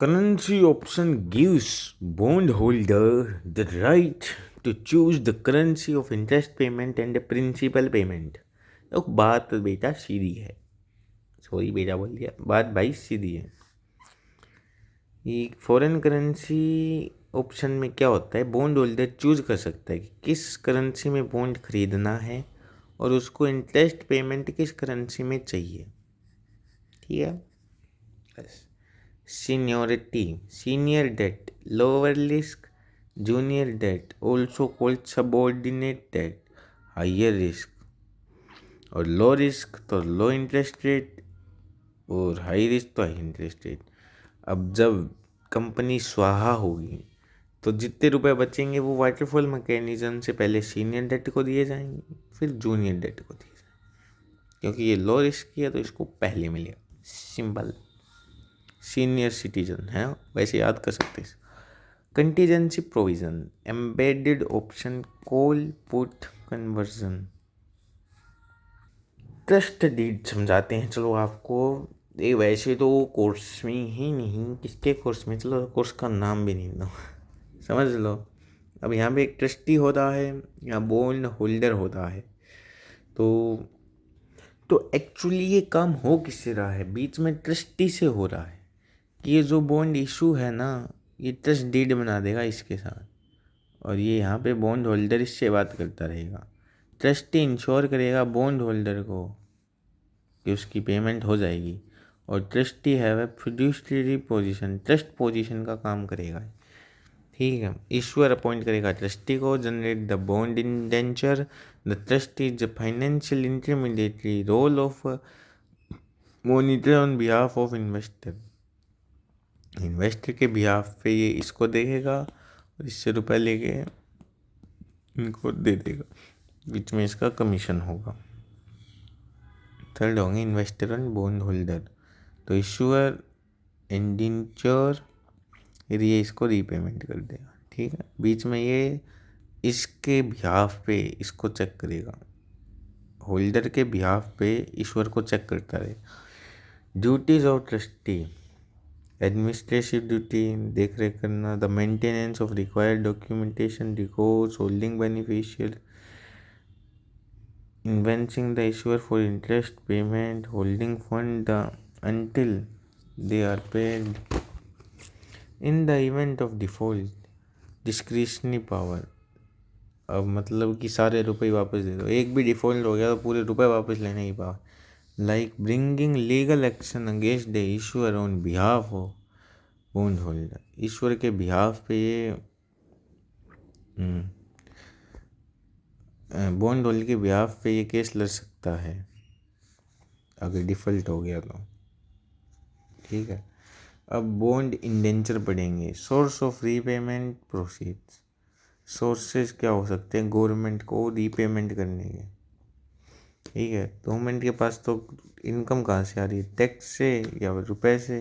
Currency option gives bondholder the right to choose the currency of interest payment and the principal payment. तो बात बेटा सीधी है। Sorry बेटा बोल दिया, बात भाई सीधी है। ये फॉरेन करेंसी ऑप्शन में क्या होता है, बॉन्ड होल्डर चूज कर सकता है कि किस करेंसी में बॉन्ड खरीदना है और उसको इंटरेस्ट पेमेंट किस करेंसी में चाहिए। ठीक है। बस Seniority, senior debt, lower risk, junior debt, also called subordinate debt, higher risk। और लो रिस्क तो लो इंटरेस्ट रेट और हाई रिस्क तो हाई इंटरेस्ट रेट। अब जब कंपनी स्वाहा होगी तो जितने रुपए बचेंगे वो वाटरफॉल मैकेनिज्म से पहले सीनियर डेट को दिए जाएंगे, फिर जूनियर डेट को दिए जाएंगे, क्योंकि ये लो रिस्क की है तो इसको पहले मिलेगा। सिंपल। सीनियर सिटीजन है, वैसे याद कर सकते हैं। Contingency provision, embedded option, call put conversion. Trust deed समझाते हैं चलो आपको। ये वैसे तो कोर्स में ही नहीं, किसके कोर्स में, चलो कोर्स का नाम भी नहीं दो समझ लो। अब यहाँ पे एक ट्रस्टी होता है या बॉन्ड होल्डर होता है। तो एक्चुअली ये काम हो किससे रहा है, बीच में ट्रस्टी से हो रहा है कि ये जो बॉन्ड इशू है ना, ये ट्रस्ट डीड बना देगा इसके साथ, और ये यहाँ पे बॉन्ड होल्डर इससे बात करता रहेगा। ट्रस्टी इंश्योर करेगा बॉन्ड होल्डर को कि उसकी पेमेंट हो जाएगी, और ट्रस्टी है वह फिड्यूशरी पोजीशन, ट्रस्ट पोजीशन का काम करेगा। ठीक है। ईश्वर अपॉइंट करेगा ट्रस्टी को, generate the bond indenture. The trustee is the financial intermediary, role of monitor on behalf of investor. Investor के बिहाफ पे ये इसको देखेगा और इससे रुपए लेके इनको दे देगा, बीच में इसका कमीशन होगा। थर्ड होंगे इन्वेस्टर एंड बॉन्ड होल्डर। तो इशूअर इंडेंचर, ये इसको रीपेमेंट कर देगा। ठीक है। बीच में ये इसके बिहाफ पे इसको चेक करेगा, होल्डर के बिहाफ पे ईश्वर को चेक करता रहे। Duties of trustee, administrative duty, देख रेख करना, the maintenance of required documentation, records, holding beneficial, invoicing the issuer for interest payment, holding fund until they are paid, in the event of default, discretionary power। अब मतलब कि सारे रुपए वापस दे दो, एक भी डिफॉल्ट हो गया तो पूरे रुपए वापस लेने की power. Like bringing legal action against the issuer on behalf of bond holder. Issuer के बिहाफ पे ये बॉन्ड होल्डर के बिहाफ पे ये केस लड़ सकता है अगर डिफ़ॉल्ट हो गया तो। ठीक है। अब बॉन्ड इंडेंचर पढ़ेंगे। Source of repayment proceeds, sources क्या हो सकते हैं गवर्नमेंट को रीपेमेंट करने के। ठीक है। गवर्नमेंट के पास तो इनकम कहाँ से आ रही है, टैक्स से या रुपए से।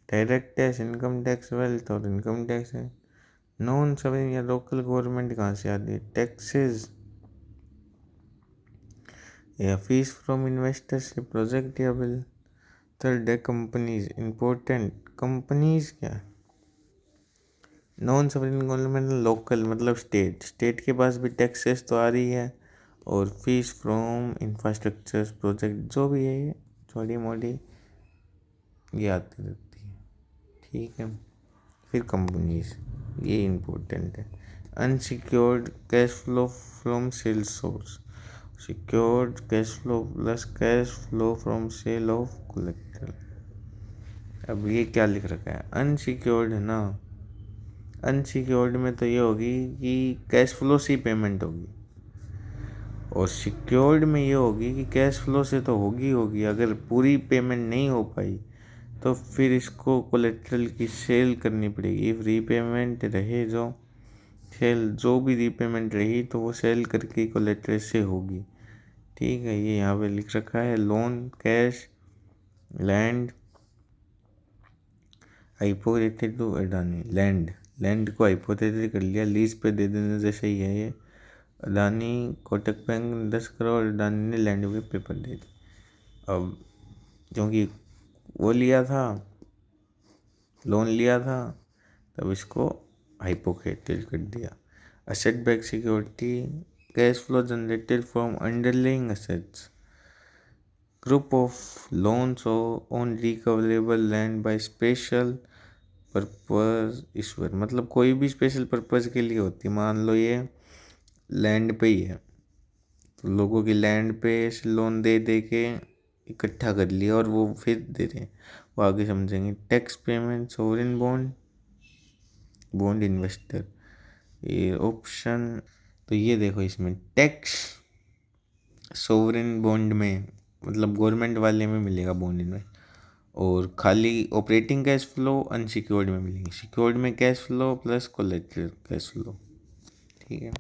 Direct tax, income tax, wealth और इनकम टैक्स है। नॉन सॉवरेन या लोकल गवर्नमेंट कहाँ से आती है, टैक्सेस या फीस फ्रॉम इन्वेस्टर्स के प्रोजेक्ट या बिल। थर्ड है कंपनीज, इम्पोर्टेंट कंपनीज क्या, नॉन सॉवरेन गवर्नमेंट लोकल मतलब स्टेट, स्टेट के पास भी टैक्सेस तो आ रही है, और फीस फ्रॉम इंफ्रास्ट्रक्चर प्रोजेक्ट जो भी है ये छोटी मोटी ये आती रहती है। ठीक है। फिर कंपनीज, ये इम्पोर्टेंट है। Unsecured cash flow from sales source, secured cash flow plus cash flow from sale of collateral. अब ये क्या लिख रखा है, अनसिक्योर्ड है ना, अनसिक्योर्ड में तो ये होगी कि कैश फ्लो से पेमेंट होगी, और सिक्योर्ड में ये होगी कि कैश फ्लो से तो होगी, अगर पूरी पेमेंट नहीं हो पाई तो फिर इसको कोलेट्रल की सेल करनी पड़ेगी। इफ रीपेमेंट रहे जो सेल, जो भी रीपेमेंट रही तो वो सेल करके कोलेट्रल से होगी। ठीक है। ये यहाँ पे लिख रखा है। Loan, cash, land, hypothetic to Adani. Land को हाइपोथेटिक कर लिया, लीज पे दे देने जैसे ही है ये। अडानी, कोटक बैंक ने 10 करोड़, अडानी ने लैंड पे पेपर दे दी। अब क्योंकि वो लिया था लोन लिया था तब इसको हाइपोथेटिकल कर दिया। Asset back security, cash flow generated from underlying assets, group of loans on recoverable land by special purpose issuer, मतलब कोई भी स्पेशल पर्पस के लिए होती है। मान लो ये लैंड पे ही है तो लोगों की लैंड पे लोन दे दे के इकट्ठा कर लिया और वो फिर दे रहे हैं, वो आगे समझेंगे। Tax payment, sovereign bond, bond investor, ये ऑप्शन। तो ये देखो इसमें टैक्स सोवरेन बॉन्ड में मतलब गवर्नमेंट वाले में मिलेगा बॉन्ड इन्वेस्ट, और खाली ऑपरेटिंग कैश फ्लो अनसिक्योर्ड में मिलेंगे। सिक्योर्ड में cash flow plus collateral cash flow. ठीक है।